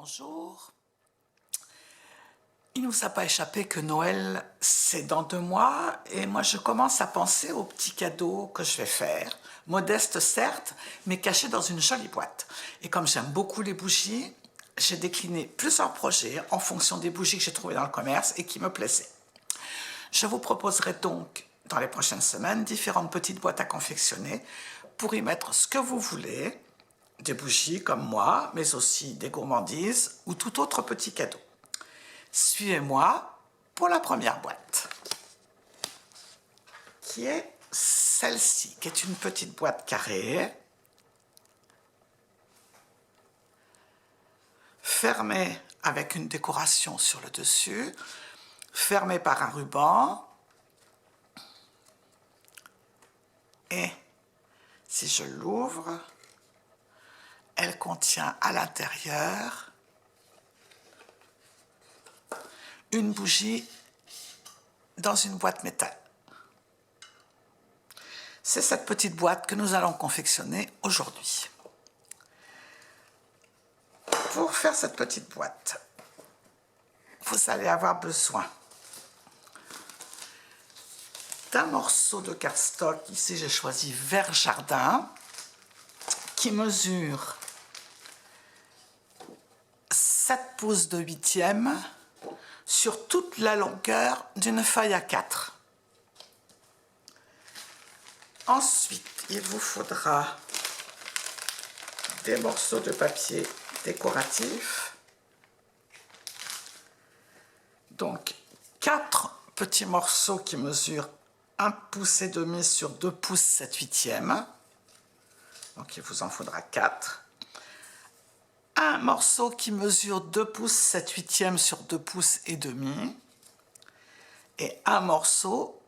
bonjour. Il ne vous a pas échappé que Noël, c'est dans 2 mois et moi je commence à penser aux petits cadeaux que je vais faire. Modestes certes, mais cachés dans une jolie boîte. Et comme j'aime beaucoup les bougies, j'ai décliné plusieurs projets en fonction des bougies que j'ai trouvées dans le commerce et qui me plaisaient. Je vous proposerai donc dans les prochaines semaines différentes petites boîtes à confectionner pour y mettre ce que vous voulez, des bougies comme moi, mais aussi des gourmandises ou tout autre petit cadeau. Suivez-moi pour la première boîte, qui est celle-ci, qui est une petite boîte carrée, fermée avec une décoration sur le dessus, fermée par un ruban, et si je l'ouvre, elle contient à l'intérieur une bougie dans une boîte métal. C'est cette petite boîte que nous allons confectionner aujourd'hui. Pour faire cette petite boîte, vous allez avoir besoin d'un morceau de cardstock, ici j'ai choisi vert jardin, qui mesure 7 pouces de 8e sur toute la longueur d'une feuille A4. Ensuite, il vous faudra des morceaux de papier décoratif. Donc, 4 petits morceaux qui mesurent 1,5 pouce sur 2 pouces 7/8. Donc, il vous en faudra 4. Un morceau qui mesure 2 pouces 7/8 sur 2 pouces et demi. Et un morceau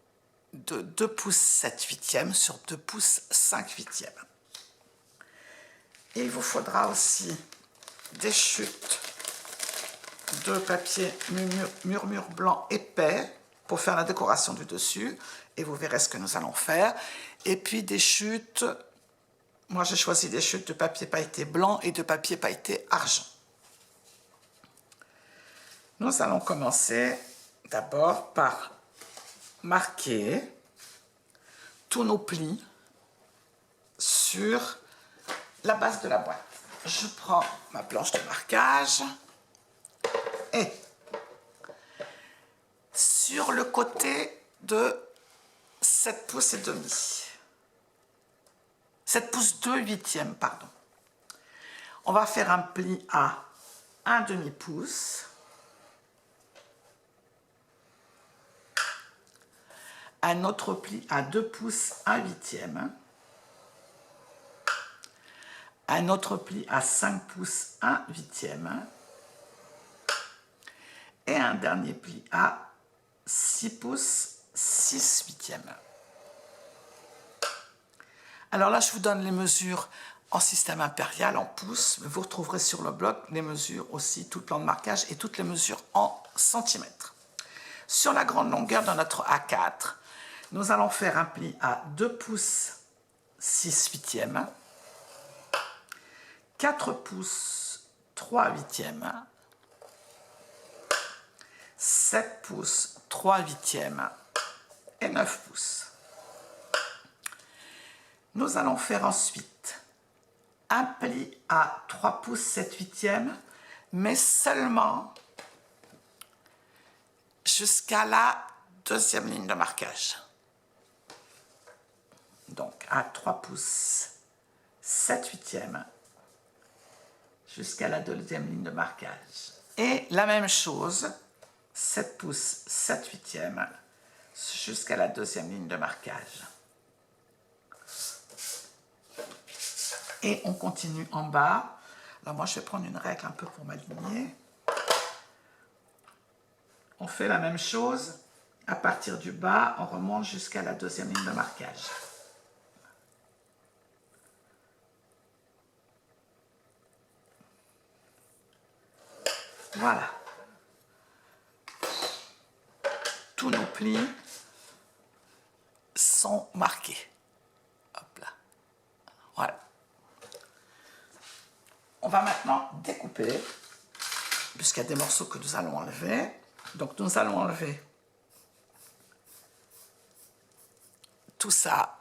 de 2 pouces 7/8 sur 2 pouces 5/8. Il vous faudra aussi des chutes de papier murmure blanc épais pour faire la décoration du dessus, et vous verrez ce que nous allons faire. Et puis des chutes, moi j'ai choisi des chutes de papier pailleté blanc et de papier pailleté argent. Nous allons commencer d'abord par marquer tous nos plis sur la base de la boîte. Je prends ma planche de marquage et sur le côté de 7 pouces et demi, 7 pouces 2/8, pardon. On va faire un pli à 1/2 pouce, un autre pli à 2 pouces 1/8, un autre pli à 5 pouces 1/8 et un dernier pli à 6 pouces 6/8. Alors là, je vous donne les mesures en système impérial, en pouces, mais vous retrouverez sur le blog les mesures aussi, tout le plan de marquage et toutes les mesures en centimètres. Sur la grande longueur de notre A4, nous allons faire un pli à 2 pouces 6/8, 4 pouces 3/8, 7 pouces 3/8 et 9 pouces. Nous allons faire ensuite un pli à 3 pouces 7/8, mais seulement jusqu'à la 2e ligne de marquage. Donc à 3 pouces 7/8 jusqu'à la 2e ligne de marquage. Et la même chose, 7 pouces 7/8 jusqu'à la 2e ligne de marquage. Et on continue en bas. Alors moi je vais prendre une règle un peu pour m'aligner. On fait la même chose. À partir du bas, on remonte jusqu'à la 2e ligne de marquage. Voilà. Tous nos plis sont marqués. Hop là. Voilà. On va maintenant découper. puisqu'il y a des morceaux que nous allons enlever. Donc nous allons enlever tout ça,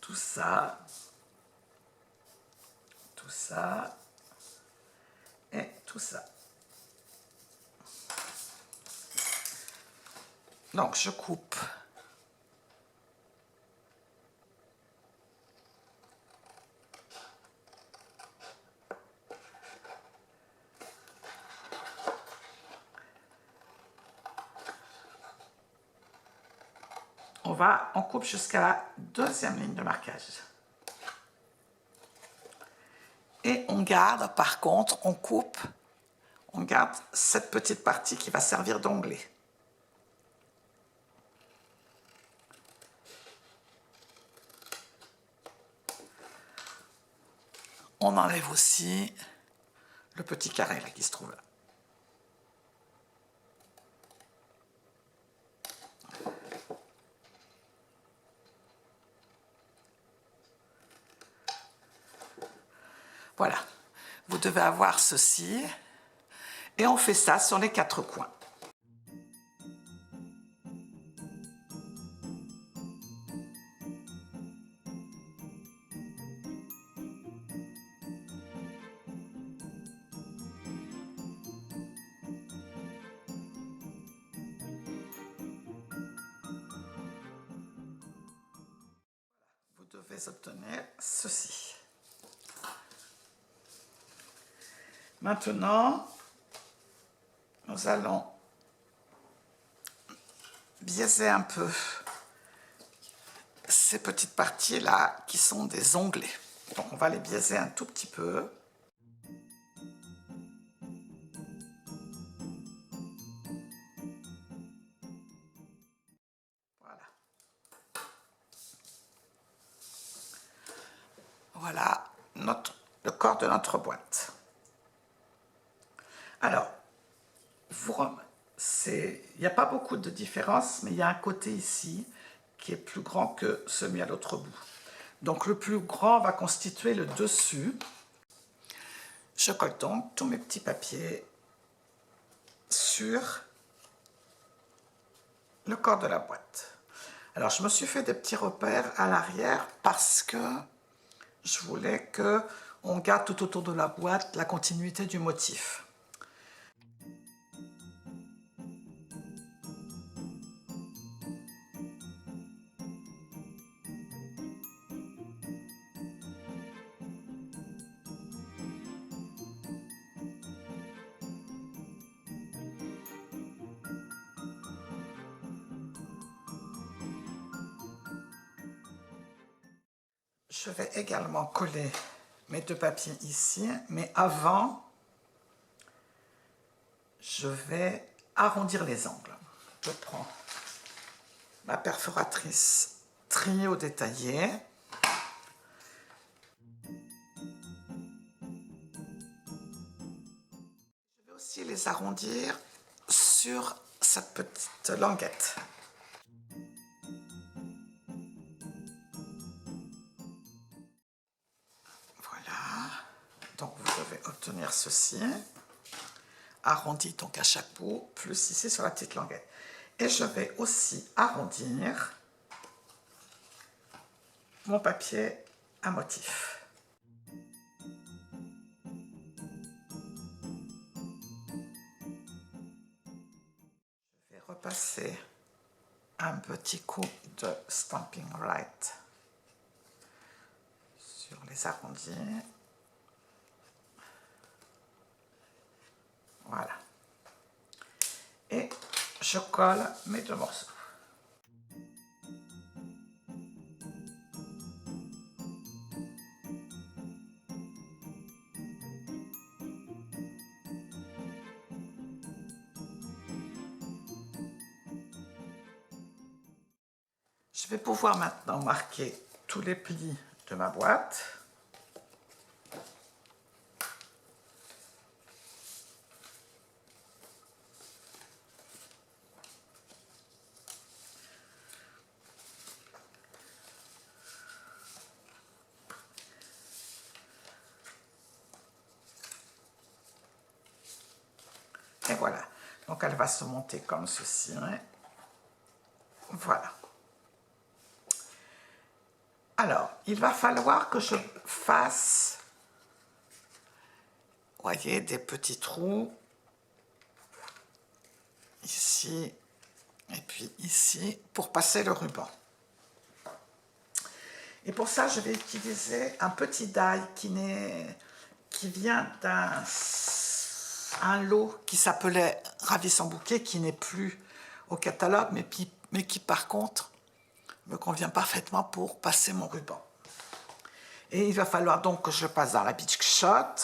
tout ça, tout ça et tout ça. Donc je coupe. On coupe jusqu'à la deuxième ligne de marquage. Et on garde, par contre, on garde cette petite partie qui va servir d'onglet. On enlève aussi le petit carré là, qui se trouve là. Voilà, vous devez avoir ceci, et on fait ça sur les 4 coins. Vous devez obtenir ceci. Maintenant, nous allons biaiser un peu ces petites parties-là qui sont des onglets. Donc on va les biaiser un tout petit peu. Voilà. Voilà le corps de notre boîte. Alors, il n'y a pas beaucoup de différence, mais il y a un côté ici qui est plus grand que celui à l'autre bout. Donc le plus grand va constituer le dessus. Je colle donc tous mes petits papiers sur le corps de la boîte. Alors je me suis fait des petits repères à l'arrière parce que je voulais qu'on garde tout autour de la boîte la continuité du motif. Je vais également coller mes 2 papiers ici, mais avant, je vais arrondir les angles. Je prends ma perforatrice trio détaillée. Je vais aussi les arrondir sur cette petite languette. Voilà, donc vous devez obtenir ceci, arrondi donc à chaque bout, plus ici sur la petite languette. Et je vais aussi arrondir mon papier à motif. Je vais repasser un petit coup de Stampin' Right sur les arrondis. Voilà. Et je colle mes 2 morceaux. Je vais pouvoir maintenant marquer tous les plis de ma boîte. Et voilà. Donc elle va se monter comme ceci. Hein. Voilà. Alors, il va falloir que je fasse, vous voyez, des petits trous ici et puis ici pour passer le ruban. Et pour ça, je vais utiliser un petit die qui vient d'un lot qui s'appelait Ravissant Bouquet, qui n'est plus au catalogue, mais qui par contre me convient parfaitement pour passer mon ruban. Et il va falloir donc que je le passe dans la Big Shot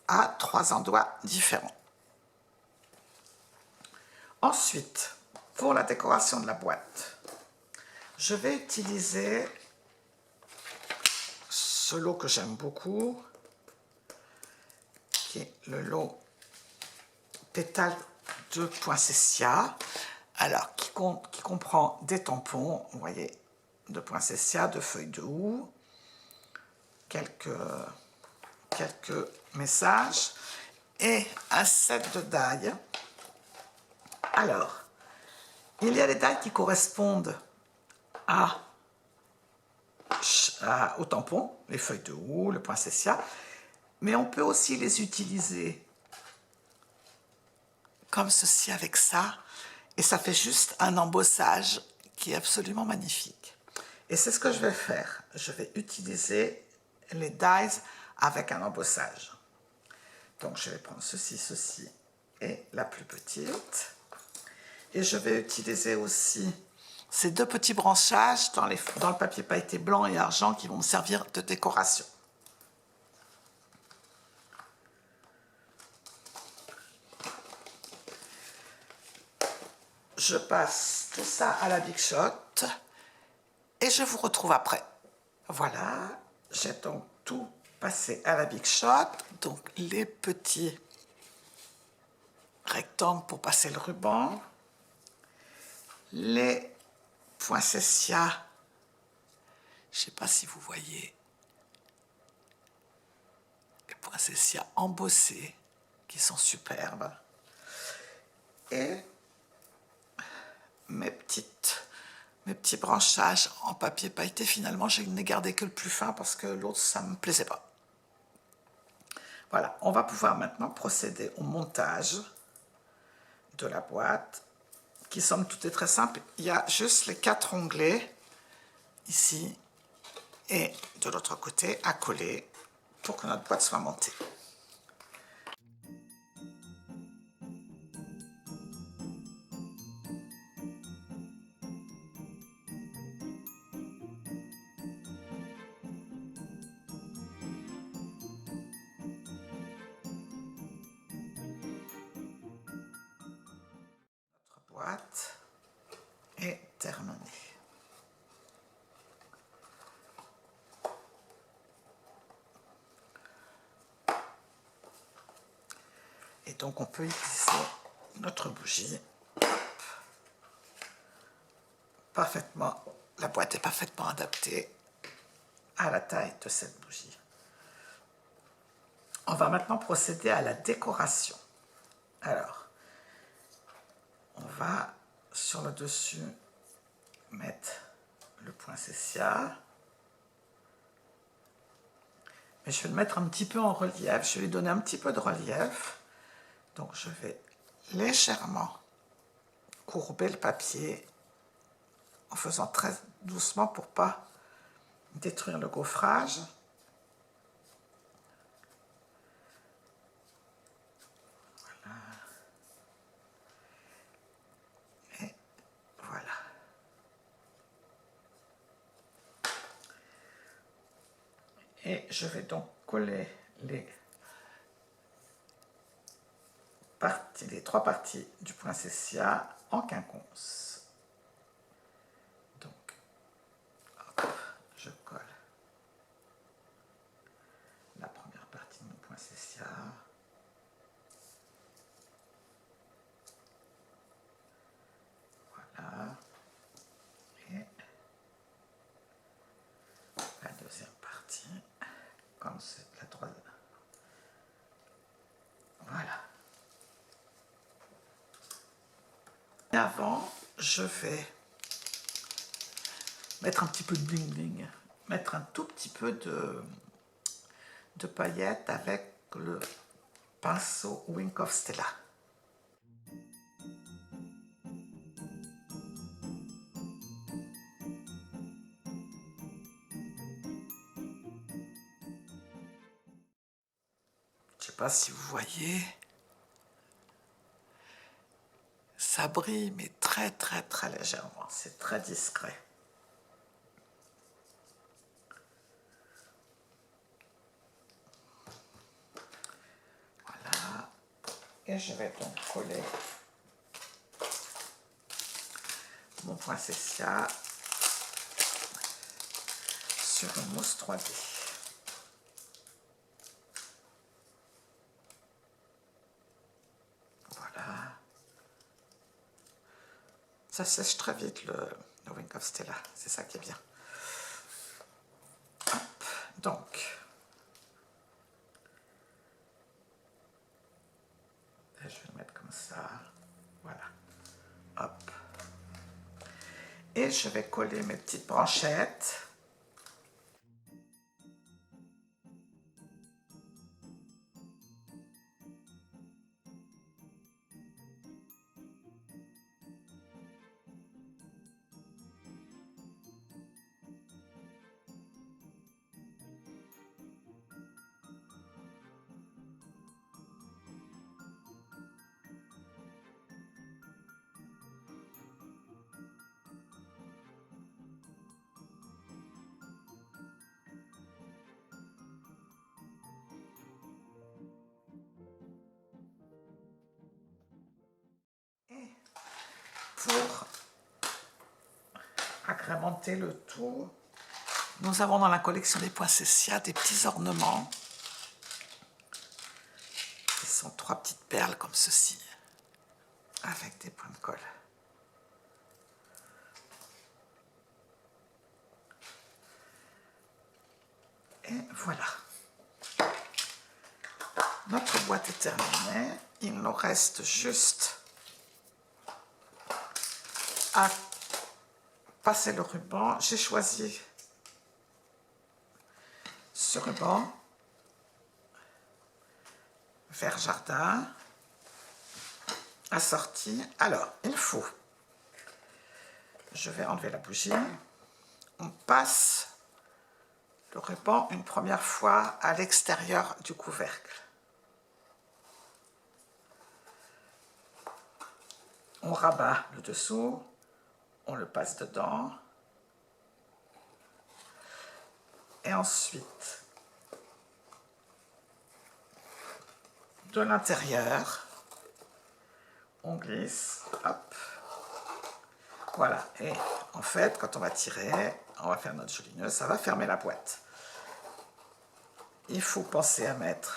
à 3 endroits différents. Ensuite, pour la décoration de la boîte, je vais utiliser ce lot que j'aime beaucoup, qui est le lot Pétales de poinsettia, alors qui comprend des tampons, vous voyez, de poinsettia, de feuilles de houx, quelques messages et un set de die. Alors, il y a les die qui correspondent au tampon, les feuilles de houx, le poinsettia, mais on peut aussi les utiliser comme ceci avec ça, et ça fait juste un embossage qui est absolument magnifique. Et c'est ce que je vais faire. Je vais utiliser les dies avec un embossage. Donc je vais prendre ceci, ceci et la plus petite. Et je vais utiliser aussi ces deux petits branchages dans le papier pailleté blanc et argent qui vont me servir de décoration. Je passe tout ça à la Big Shot et je vous retrouve après. Voilà, j'ai donc tout passé à la Big Shot, donc les petits rectangles pour passer le ruban, les poinsettias, je ne sais pas si vous voyez, les poinsettias embossés qui sont superbes, et mes petits branchages en papier pailleté. Finalement, je n'ai gardé que le plus fin parce que l'autre, ça ne me plaisait pas. Voilà, on va pouvoir maintenant procéder au montage de la boîte, qui somme toute est très simple. Il y a juste les 4 onglets, ici et de l'autre côté, à coller pour que notre boîte soit montée. Notre boîte est terminée. Et donc on peut utiliser notre bougie. Parfaitement, la boîte est parfaitement adaptée à la taille de cette bougie. On va maintenant procéder à la décoration. Alors, on va sur le dessus mettre le poinsettia. Mais je vais le mettre un petit peu en relief, je vais lui donner un petit peu de relief. Donc je vais légèrement courber le papier en faisant très doucement pour ne pas détruire le gaufrage. Voilà. Et voilà. Et je vais donc coller les 3 parties du poinsettia en quinconce. Donc, hop, je colle la première partie de mon poinsettia. Voilà. Et la deuxième partie, comme c'est la troisième. Voilà. Avant, je vais mettre un petit peu de bling bling, mettre un tout petit peu de paillettes avec le pinceau Wink of Stella. Je ne sais pas si vous voyez, ça brille mais très très très légèrement, c'est très discret. Voilà, et je vais donc coller mon poinsettia sur une mousse 3D. Voilà. Ça sèche très vite le Wink of Stella, c'est ça qui est bien. Hop, donc, je vais le mettre comme ça, voilà, hop. Et je vais coller mes petites branchettes. Pour agrémenter le tout, nous avons dans la collection des poinsettias des petits ornements. Ce sont 3 petites perles comme ceci, avec des points de colle. Et voilà. Notre boîte est terminée. Il nous reste juste à passer le ruban. J'ai choisi ce ruban vert jardin assorti. Alors, il faut, je vais enlever la bougie, on passe le ruban une première fois à l'extérieur du couvercle. On rabat le dessous, on le passe dedans, et ensuite, de l'intérieur, on glisse, hop, voilà, et en fait, quand on va tirer, on va faire notre joli nœud, ça va fermer la boîte. Il faut penser à mettre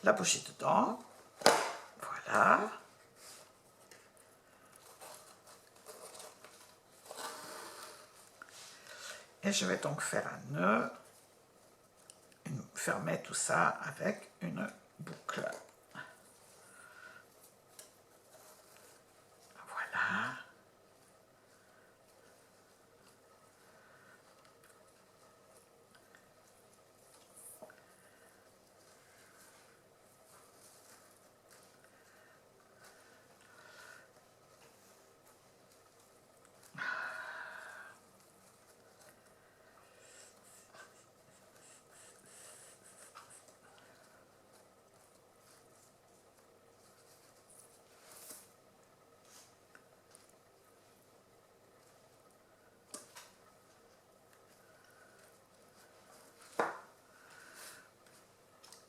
la bougie dedans, voilà. Et je vais donc faire un nœud, fermer tout ça avec une boucle. Voilà.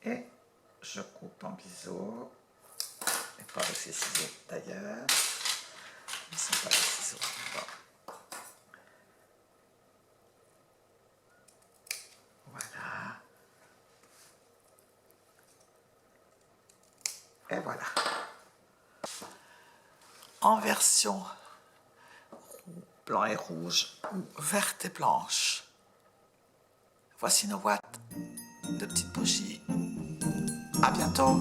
Et je coupe en biseau, et pas avec ces ciseaux d'ailleurs, ils ne sont pas des ciseaux. Bon. Voilà. Et voilà. En version blanc et rouge ou verte et blanche. Voici nos boîtes de petites bougies. À bientôt!